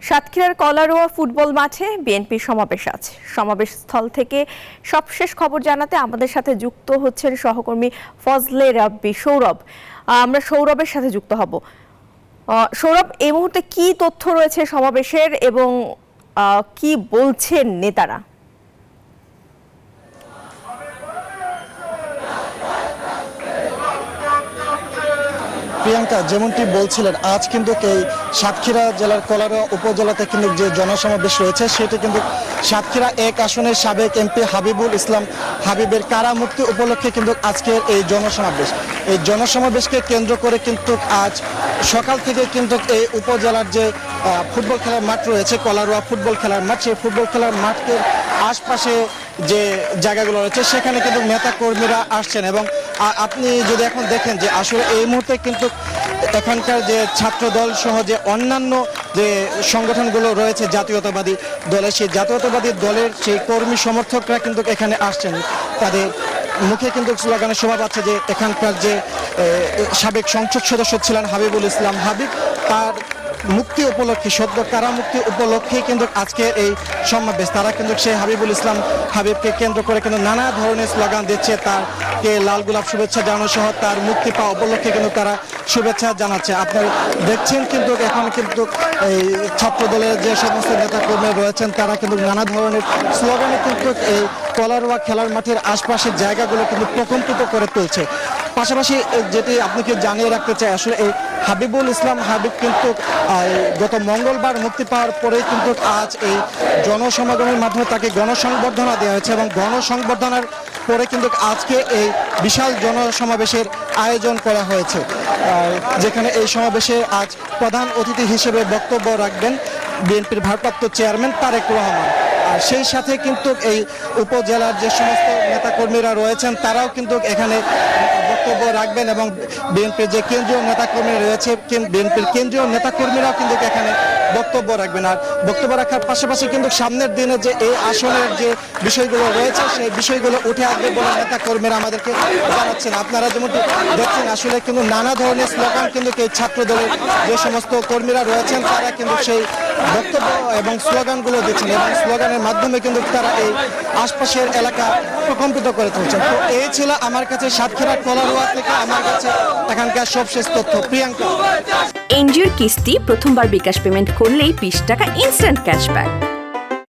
সাতক্ষীরার কলারোয়া ফুটবল মাঠে বিএনপির সমাবেশ আছে। সমাবেশ স্থল থেকে সবশেষ খবর জানাতে আমাদের সাথে যুক্ত হচ্ছেন সহকর্মী ফজলে রাব্বি সৌরভ। আমরা সৌরভের সাথে যুক্ত হব। সৌরভ, এই মুহূর্তে কি তথ্য রয়েছে সমাবেশের এবং কি বলছেন নেতারা? প্রিয়াঙ্কা, যেমনটি বলছিলেন, আজ কিন্তু এই সাতক্ষীরা জেলার কলারোয়া উপজেলাতে কিন্তু যে জনসমাবেশ রয়েছে সেটি কিন্তু সাতক্ষীরা 1 আসনের সাবেক এমপি হাবিবুল ইসলাম হাবিবের কারামুক্তি উপলক্ষে কিন্তু আজকের এই জনসমাবেশ। এই জনসমাবেশকে কেন্দ্র করে কিন্তু আজ সকাল থেকে কিন্তু এই উপজেলার যে ফুটবল খেলার মাঠ রয়েছে, কলারোয়া ফুটবল খেলার মাঠ, সেই ফুটবল খেলার মাঠের আশপাশে যে জায়গাগুলো রয়েছে সেখানে কিন্তু নেতা কর্মীরা আসছেন। এবং আপনি যদি এখন দেখেন যে আসলে এই মুহূর্তে কিন্তু এখানকার যে ছাত্র দল সহ যে অন্যান্য যে সংগঠনগুলো রয়েছে জাতীয়তাবাদী দলের, সেই জাতীয়তাবাদী দলের সেই কর্মী সমর্থকরা কিন্তু এখানে আসছেন। তাদের মুখে কিন্তু স্লোগানের শোভা পাচ্ছে যে এখানকার যে সাবেক সংসদ সদস্য ছিলেন হাবিবুল ইসলাম হাবিব, তার মুক্তি উপলক্ষে, সদ্য কারামুক্তি উপলক্ষে কিন্তু আজকে এই সমাবেশ। তারা কিন্তু সেই হাবিবুল ইসলাম হাবিবকে কেন্দ্র করে কিন্তু নানা ধরনের স্লোগান দিচ্ছে, তারকে লাল গোলাপ শুভেচ্ছা জানানো সহ তার মুক্তি পাওয়া উপলক্ষে কিন্তু তারা শুভেচ্ছা জানাচ্ছে। আপনারা দেখছেন কিন্তু এখন কিন্তু এই ছাত্র দলের যে সমস্ত নেতা কর্মী রয়েছেন তারা কিন্তু নানা ধরনের স্লোগানে কিন্তু এই কলারোয়া খেলার মাঠের আশপাশের জায়গাগুলো কিন্তু প্রকম্পিত করে তুলছে। পাশাপাশি যেটি আপনাকে জানিয়ে রাখতে চাই, আসলে এই হাবিবুল ইসলাম হাবিব কিন্তু গত মঙ্গলবার মুক্তি পাওয়ার পরেই কিন্তু আজ এই জনসমাগমের মাধ্যমে তাকে গণসংবর্ধনা দেওয়া হয়েছে এবং গণসংবর্ধনার পরে কিন্তু আজকে এই বিশাল জনসমাবেশের আয়োজন করা হয়েছে, যেখানে এই সমাবেশে আজ প্রধান অতিথি হিসেবে বক্তব্য রাখবেন বিএনপির ভারপ্রাপ্ত চেয়ারম্যান তারেক রহমান। আর সেই সাথে কিন্তু এই উপজেলার যে সমস্ত নেতাকর্মীরা রয়েছেন তারাও কিন্তু এখানে বক্তব্য রাখবেন এবং বিএনপির যে কেন্দ্রীয় নেতাকর্মী রয়েছে, বিএনপির কেন্দ্রীয় নেতাকর্মীরাও কিন্তু এখানে বক্তব্য রাখবেন। আর বক্তব্য রাখার পাশাপাশি কিন্তু সামনের দিনে যে এই আসনের যে বিষয়গুলো রয়েছে সেই বিষয়গুলো উঠে আসবে বলে নেতাকর্মীরা আমাদেরকে জানাচ্ছেন। আপনারা যেমনটি দেখছেন, আসলে কিন্তু নানা ধরনের স্লোগান কিন্তু এই ছাত্র দলের যে সমস্ত কর্মীরা রয়েছেন তারা কিন্তু সেই বক্তব্য এবং স্লোগানগুলো দিচ্ছেন এবং স্লোগানের মাধ্যমে কিন্তু তারা এই আশপাশের এলাকা প্রকম্পিত করে তুলছেন। তো এই ছিল আমার কাছে সাতক্ষীরা কলারোয়া থেকে আমার কাছে এখানকার সবশেষ তথ্য। প্রিয়াঙ্কা, এনজিওর কিস্তি প্রথমবার বিকাশ পেমেন্ট করলেই 20 টাকা ইনস্ট্যান্ট ক্যাশব্যাক।